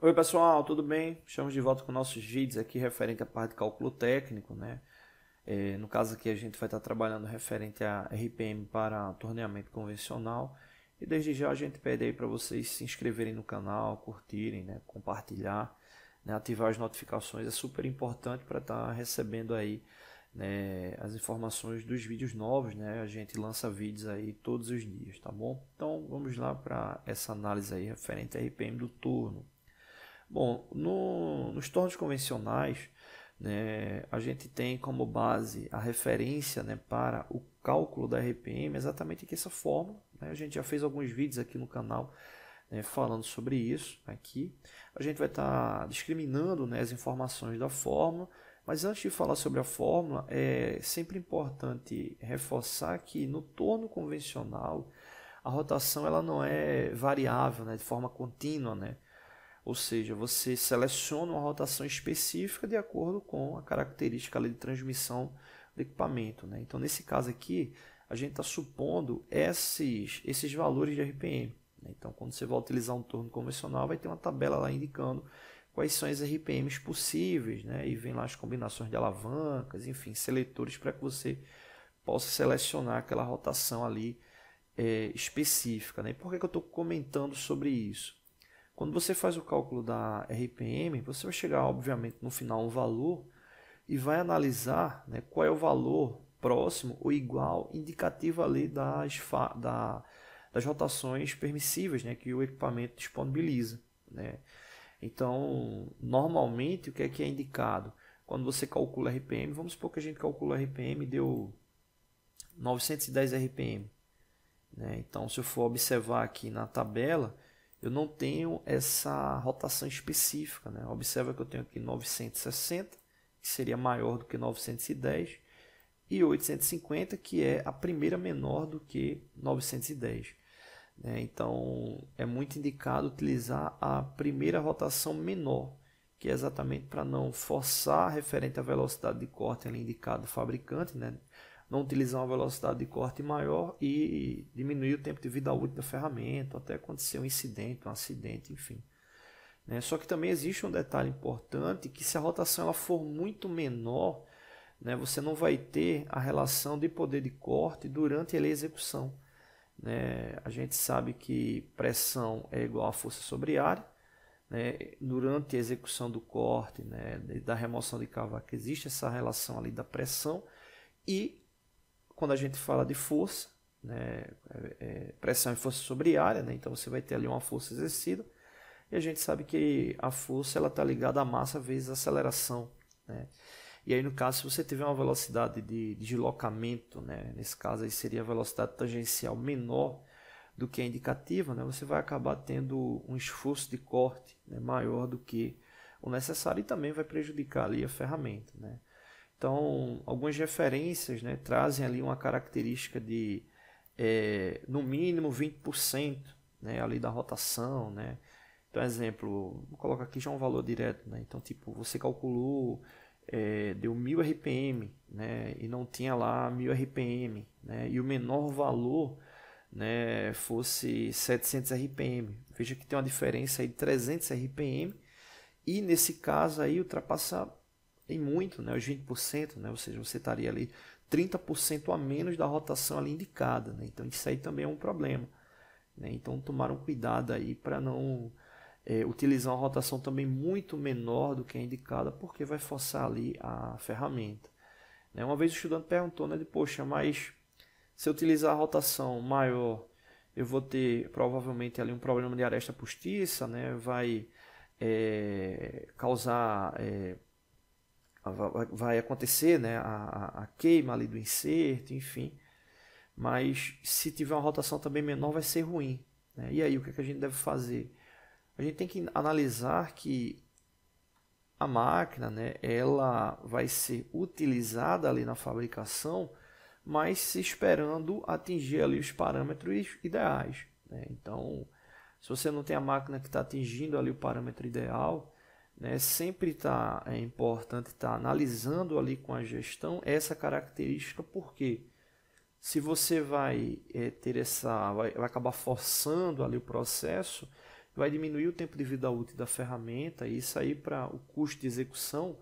Oi pessoal, tudo bem? Estamos de volta com nossos vídeos aqui referente à parte de cálculo técnico, né? No caso aqui a gente vai estar trabalhando referente a RPM para torneamento convencional e desde já a gente pede aí para vocês se inscreverem no canal, curtirem, né? Compartilhar, né? Ativar as notificações é super importante para estar recebendo aí, né, as informações dos vídeos novos, né? A gente lança vídeos aí todos os dias, tá bom? Então vamos lá para essa análise aí referente a RPM do turno. Bom, nos tornos convencionais, né, a gente tem como base a referência, né, para o cálculo da RPM exatamente aqui essa fórmula, né? A gente já fez alguns vídeos aqui no canal, né, falando sobre isso aqui. A gente vai estar discriminando, né, as informações da fórmula, mas antes de falar sobre a fórmula, é sempre importante reforçar que no torno convencional a rotação ela não é variável, né, de forma contínua, né? Ou seja, você seleciona uma rotação específica de acordo com a característica ali de transmissão do equipamento, né? Então, nesse caso aqui, a gente está supondo esses valores de RPM, né? Então, quando você vai utilizar um torno convencional, vai ter uma tabela lá indicando quais são as RPMs possíveis, né? E vem lá as combinações de alavancas, enfim, seletores para que você possa selecionar aquela rotação ali específica, né? E por que eu estou comentando sobre isso? Quando você faz o cálculo da RPM, você vai chegar, obviamente, no final a um valor e vai analisar, né, qual é o valor próximo ou igual indicativo ali das rotações permissíveis, né, que o equipamento disponibiliza, né? Então, normalmente, o que é indicado? Quando você calcula RPM, vamos supor que a gente calcula RPM e deu 910 RPM, né? Então, se eu for observar aqui na tabela, eu não tenho essa rotação específica, né? Observa que eu tenho aqui 960, que seria maior do que 910, e 850, que é a primeira menor do que 910, né? Então, é muito indicado utilizar a primeira rotação menor, que é exatamente para não forçar referente à velocidade de corte ali indicado do fabricante, né? Não utilizar uma velocidade de corte maior e diminuir o tempo de vida útil da ferramenta, até acontecer um incidente, um acidente, enfim, né? Só que também existe um detalhe importante, que se a rotação ela for muito menor, né, você não vai ter a relação de poder de corte durante a execução, né? A gente sabe que pressão é igual a força sobre área, né? Durante a execução do corte, né, da remoção de cavaco, existe essa relação ali da pressão e quando a gente fala de força, né, pressão e força sobre área, né, então você vai ter ali uma força exercida e a gente sabe que a força ela está ligada à massa vezes a aceleração, né? E aí no caso se você tiver uma velocidade de deslocamento, né, nesse caso aí seria a velocidade tangencial menor do que a indicativa, né, você vai acabar tendo um esforço de corte, né, maior do que o necessário e também vai prejudicar ali a ferramenta, né? Então, algumas referências, né, trazem ali uma característica de no mínimo 20%, né, ali da rotação, né? Então, exemplo, vou colocar aqui já um valor direto, né? Então, tipo, você calculou, deu 1000 RPM, né, e não tinha lá 1000 RPM, né, e o menor valor, né, fosse 700 RPM. Veja que tem uma diferença aí de 300 RPM e nesse caso aí ultrapassa em muito, né, os 20%, né, ou seja, você estaria ali 30% a menos da rotação ali indicada, né? Então isso aí também é um problema, né? Então tomaram cuidado aí para não utilizar uma rotação também muito menor do que a indicada, porque vai forçar ali a ferramenta, né? Uma vez o estudante perguntou, né, de poxa, mas se eu utilizar a rotação maior, eu vou ter provavelmente ali um problema de aresta postiça, né? Vai causar vai acontecer, né, a queima ali do inserto, enfim. Mas se tiver uma rotação também menor, vai ser ruim, né? E aí, o que, é que a gente deve fazer? A gente tem que analisar que a máquina, né, ela vai ser utilizada ali na fabricação, mas se esperando atingir ali os parâmetros ideais, né? Então, se você não tem a máquina que está atingindo ali o parâmetro ideal, né, sempre é importante estar analisando ali com a gestão essa característica, porque se você vai ter vai acabar forçando ali o processo, vai diminuir o tempo de vida útil da ferramenta, e isso aí para o custo de execução,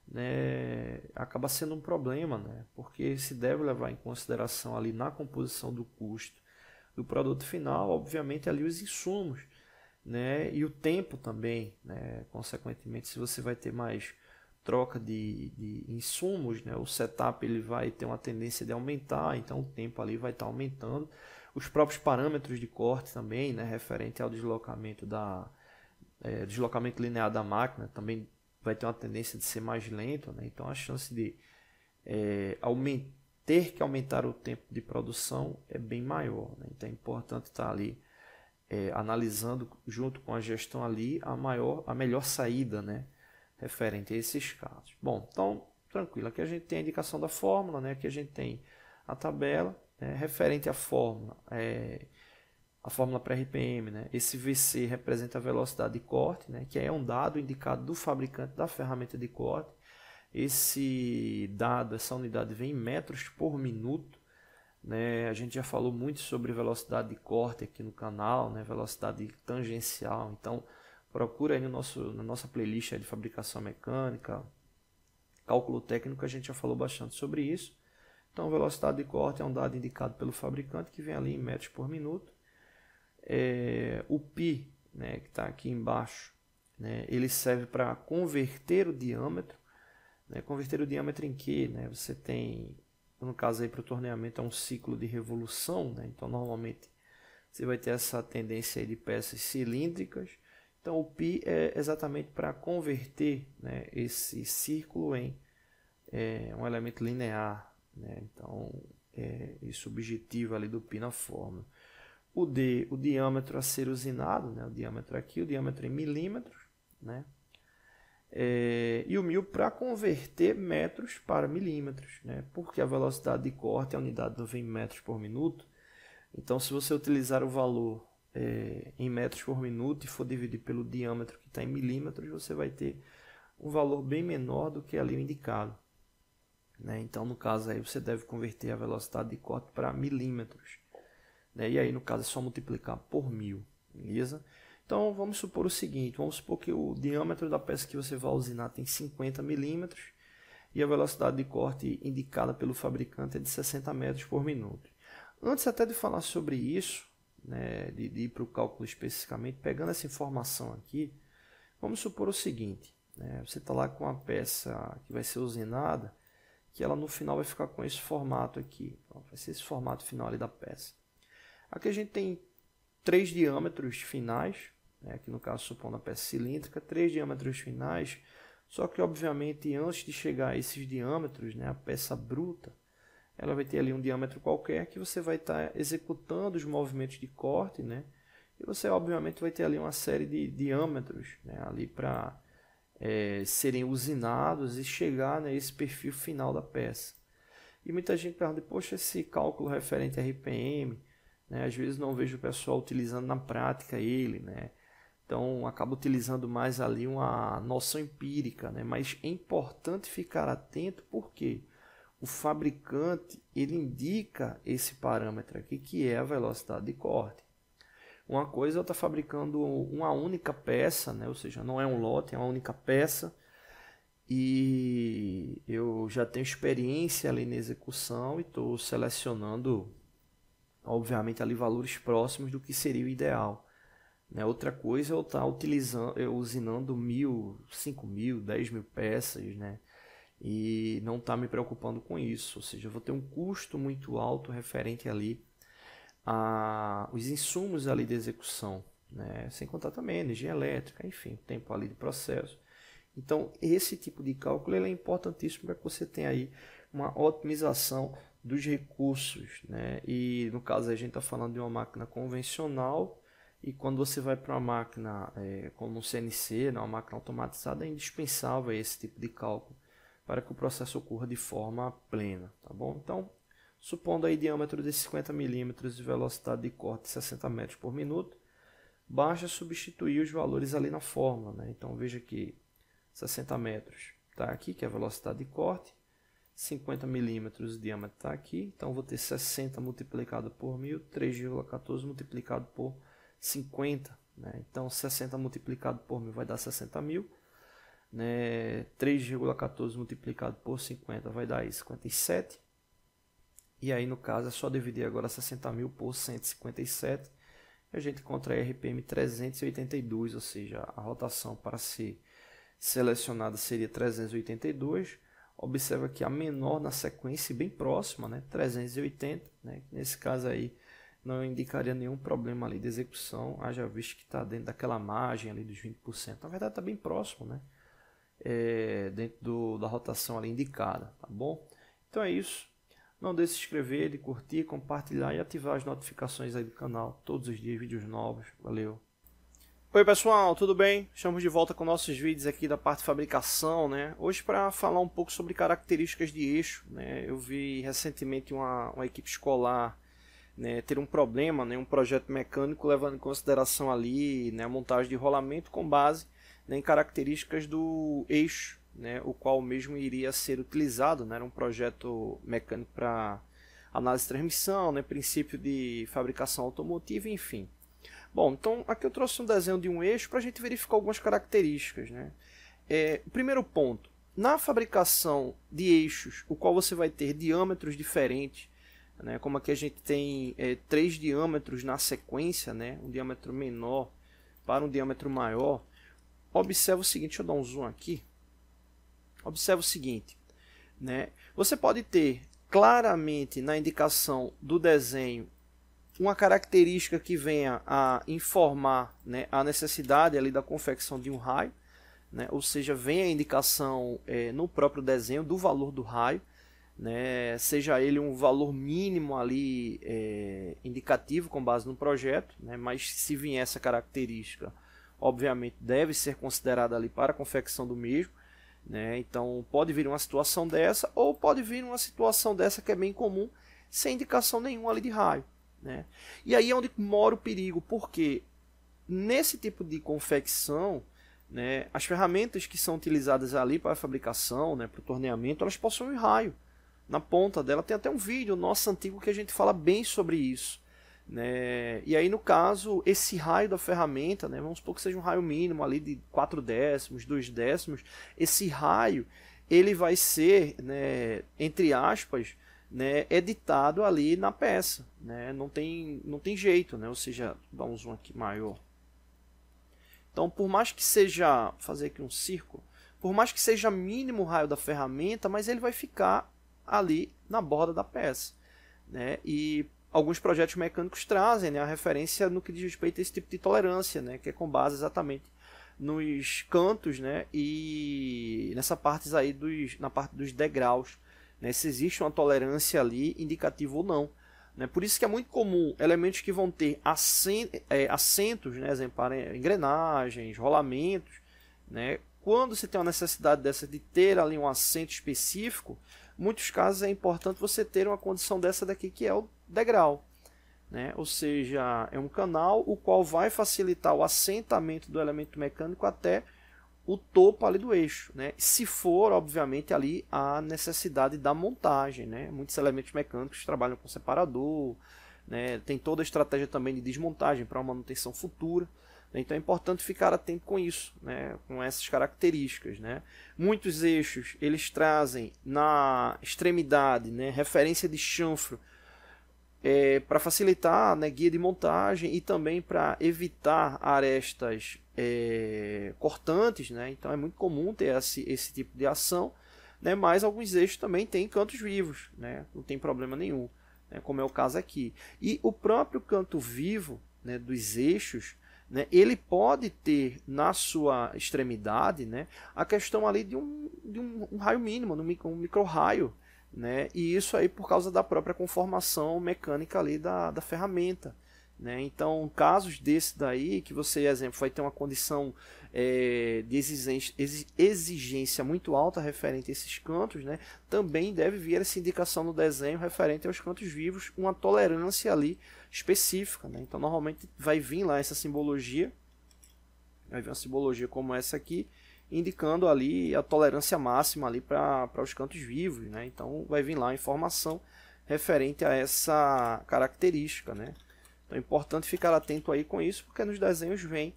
né, acaba sendo um problema, né, porque se deve levar em consideração ali na composição do custo do produto final, obviamente ali os insumos, né, e o tempo também, né, consequentemente, se você vai ter mais troca de insumos, né, o setup ele vai ter uma tendência de aumentar, então o tempo ali vai estar aumentando. Os próprios parâmetros de corte também, né, referente ao deslocamento deslocamento linear da máquina, também vai ter uma tendência de ser mais lento, né, então a chance de ter que aumentar o tempo de produção é bem maior, né, então é importante estar ali analisando junto com a gestão ali a melhor saída, né, referente a esses casos. Bom, então tranquilo, aqui a gente tem a indicação da fórmula, né, aqui a gente tem a tabela, né, referente à fórmula, a fórmula para RPM, né, esse VC representa a velocidade de corte, né, que é um dado indicado do fabricante da ferramenta de corte. Esse dado, essa unidade vem em metros por minuto, né? A gente já falou muito sobre velocidade de corte aqui no canal, né? Velocidade tangencial. Então, procura aí na nossa playlist de fabricação mecânica, cálculo técnico, a gente já falou bastante sobre isso. Então, velocidade de corte é um dado indicado pelo fabricante que vem ali em metros por minuto. O π, né, que está aqui embaixo, né, ele serve para converter o diâmetro. Né? Converter o diâmetro em quê? Né? Você tem, no caso aí para o torneamento, é um ciclo de revolução, né? Então normalmente você vai ter essa tendência aí de peças cilíndricas. Então o π é exatamente para converter, né, esse círculo em um elemento linear, né? Então esse objetivo ali do π na fórmula. O d, o diâmetro a ser usinado, né? O diâmetro aqui, o diâmetro em milímetros, né? E o 1000 para converter metros para milímetros, né? Porque a velocidade de corte, a unidade não vem em metros por minuto. Então, se você utilizar o valor em metros por minuto e for dividir pelo diâmetro que está em milímetros, você vai ter um valor bem menor do que ali o indicado, né? Então, no caso, aí você deve converter a velocidade de corte para milímetros, né? E aí, no caso, é só multiplicar por 1000, beleza? Então, vamos supor o seguinte, vamos supor que o diâmetro da peça que você vai usinar tem 50 milímetros e a velocidade de corte indicada pelo fabricante é de 60 metros por minuto. Antes até de falar sobre isso, né, de ir para o cálculo especificamente, pegando essa informação aqui, vamos supor o seguinte, né, você está lá com a peça que vai ser usinada, que ela no final vai ficar com esse formato aqui, então, vai ser esse formato final ali da peça. Aqui a gente tem 3 diâmetros finais, né, aqui no caso supondo a peça cilíndrica, 3 diâmetros finais, só que obviamente antes de chegar a esses diâmetros, né, a peça bruta, ela vai ter ali um diâmetro qualquer que você vai estar executando os movimentos de corte, né, e você obviamente vai ter ali uma série de diâmetros, né, ali para serem usinados e chegar nesse perfil final da peça. E muita gente pergunta, poxa, esse cálculo referente a RPM, né, às vezes não vejo o pessoal utilizando na prática ele, né? Então acaba utilizando mais ali uma noção empírica, né? Mas é importante ficar atento porque o fabricante ele indica esse parâmetro aqui que é a velocidade de corte. Uma coisa é eu estar fabricando uma única peça, né? Ou seja, não é um lote, é uma única peça e eu já tenho experiência ali na execução e estou selecionando obviamente ali valores próximos do que seria o ideal, né? Outra coisa é eu estar usinando 1000, 5000, 10.000 peças, né? E não estar me preocupando com isso, ou seja, eu vou ter um custo muito alto referente ali a os insumos ali de execução, né? Sem contar também a energia elétrica, enfim, tempo ali de processo. Então esse tipo de cálculo ele é importantíssimo para que você tenha aí uma otimização dos recursos, né? E no caso a gente está falando de uma máquina convencional e quando você vai para uma máquina como um CNC, né, uma máquina automatizada, é indispensável esse tipo de cálculo para que o processo ocorra de forma plena, tá bom? Então, supondo aí diâmetro de 50 milímetros e velocidade de corte de 60 metros por minuto, basta substituir os valores ali na fórmula, né? Então veja que 60 metros está aqui, que é a velocidade de corte, 50 milímetros de diâmetro está aqui, então vou ter 60 multiplicado por 1000, 3,14 multiplicado por 50, né? Então 60 multiplicado por 1000 vai dar 60.000, né? 3,14 multiplicado por 50 vai dar aí 57. E aí no caso é só dividir agora 60.000 por 157 e a gente encontra a RPM 382, ou seja, a rotação para ser selecionada seria 382. Observa que a menor na sequência, bem próxima, né? 380, né? Nesse caso aí não indicaria nenhum problema ali de execução, haja visto que está dentro daquela margem ali dos 20%. Na verdade está bem próximo, né? Dentro da rotação ali indicada, tá bom? Então é isso. Não deixe de se inscrever, de curtir, compartilhar e ativar as notificações aí do canal. Todos os dias vídeos novos. Valeu! Oi pessoal, tudo bem? Estamos de volta com nossos vídeos aqui da parte de fabricação, né? Hoje para falar um pouco sobre características de eixo, né? Eu vi recentemente uma equipe escolar, né, ter um problema, né, um projeto mecânico levando em consideração ali, né, a montagem de rolamento com base, né, em características do eixo, né, o qual mesmo iria ser utilizado, né? Era um projeto mecânico para análise de transmissão, né, princípio de fabricação automotiva, enfim. Bom, então aqui eu trouxe um desenho de um eixo para a gente verificar algumas características, né? O primeiro ponto, na fabricação de eixos, o qual você vai ter diâmetros diferentes, né? Como aqui a gente tem 3 diâmetros na sequência, né? Um diâmetro menor para um diâmetro maior. Observa o seguinte, deixa eu dar um zoom aqui. Observa o seguinte, né? Você pode ter claramente na indicação do desenho uma característica que venha a informar, né, a necessidade ali da confecção de um raio, né? Ou seja, vem a indicação no próprio desenho do valor do raio, né? Seja ele um valor mínimo ali indicativo com base no projeto, né? Mas se vier essa característica, obviamente deve ser considerada ali para a confecção do mesmo, né? Então pode vir uma situação dessa ou pode vir uma situação dessa que é bem comum, sem indicação nenhuma ali de raio, né? E aí é onde mora o perigo, porque nesse tipo de confecção, né, as ferramentas que são utilizadas ali para a fabricação, né, para o torneamento, elas possuem raio na ponta dela. Tem até um vídeo nosso antigo que a gente fala bem sobre isso, né? E aí no caso, esse raio da ferramenta, né, vamos supor que seja um raio mínimo ali de 4 décimos, 2 décimos, esse raio ele vai ser, né, entre aspas, né, editado ali na peça, né? Não tem jeito, né? Ou seja, dá um zoom aqui maior. Então, por mais que seja, vou fazer aqui um círculo, por mais que seja mínimo o raio da ferramenta, mas ele vai ficar ali na borda da peça, né? E alguns projetos mecânicos trazem, né, a referência no que diz respeito a esse tipo de tolerância, né, que é com base exatamente nos cantos, né, e nessa parte aí na parte dos degraus, né, se existe uma tolerância ali indicativa ou não, né? Por isso que é muito comum elementos que vão ter assentos, né, exemplar, engrenagens, rolamentos, né? Quando você tem uma necessidade dessa de ter ali um assento específico, em muitos casos é importante você ter uma condição dessa daqui, que é o degrau, né? Ou seja, é um canal o qual vai facilitar o assentamento do elemento mecânico até o topo ali do eixo, né? Se for, obviamente, ali a necessidade da montagem, né? Muitos elementos mecânicos trabalham com separador, né? Tem toda a estratégia também de desmontagem para uma manutenção futura, né? Então é importante ficar atento com isso, né? Com essas características, né? Muitos eixos eles trazem na extremidade, né, referência de chanfro, para facilitar, né, guia de montagem e também para evitar arestas cortantes, né? Então é muito comum ter esse tipo de ação, né? Mas alguns eixos também têm cantos vivos, né? Não tem problema nenhum, né? Como é o caso aqui. E o próprio canto vivo, né, dos eixos, né, ele pode ter na sua extremidade, né, a questão ali de um raio mínimo, um micro-raio, né? E isso aí por causa da própria conformação mecânica ali da ferramenta, né? Então, casos desse daí, que você, exemplo, vai ter uma condição de exigência muito alta referente a esses cantos, né? Também deve vir essa indicação no desenho referente aos cantos vivos, uma tolerância ali específica, né? Então, normalmente vai vir lá essa simbologia, vai vir uma simbologia como essa aqui, indicando ali a tolerância máxima ali para os cantos vivos, né? Então vai vir lá a informação referente a essa característica, né? Então é importante ficar atento aí com isso, porque nos desenhos vem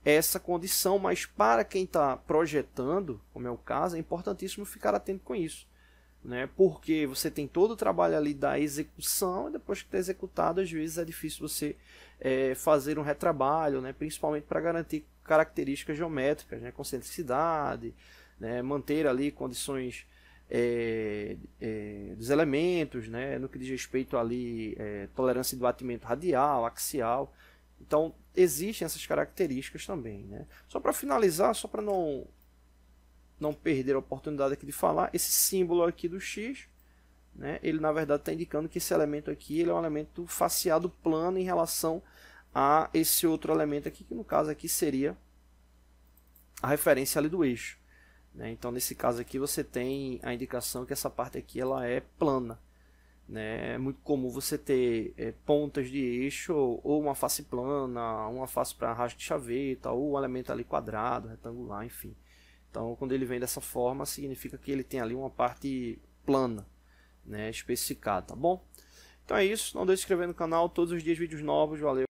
essa condição, mas para quem está projetando, como é o caso, é importantíssimo ficar atento com isso, né? Porque você tem todo o trabalho ali da execução, e depois que está executado, às vezes é difícil você fazer um retrabalho, né? Principalmente para garantir características geométricas, né? Concentricidade, né? Manter ali condições dos elementos, né? No que diz respeito ali tolerância de batimento radial, axial. Então existem essas características também, né? Só para finalizar, só para não perder a oportunidade aqui de falar, esse símbolo aqui do X, né? Ele na verdade está indicando que esse elemento aqui ele é um elemento faceado plano em relação a esse outro elemento aqui, que no caso aqui seria a referência ali do eixo. Então nesse caso aqui você tem a indicação que essa parte aqui ela é plana, né? É muito comum você ter pontas de eixo ou uma face plana, uma face para rastro de chaveta, ou um elemento ali quadrado, retangular, enfim. Então quando ele vem dessa forma significa que ele tem ali uma parte plana, né? Especificada, tá bom? Então é isso, não deixe de se inscrever no canal, todos os dias vídeos novos, valeu!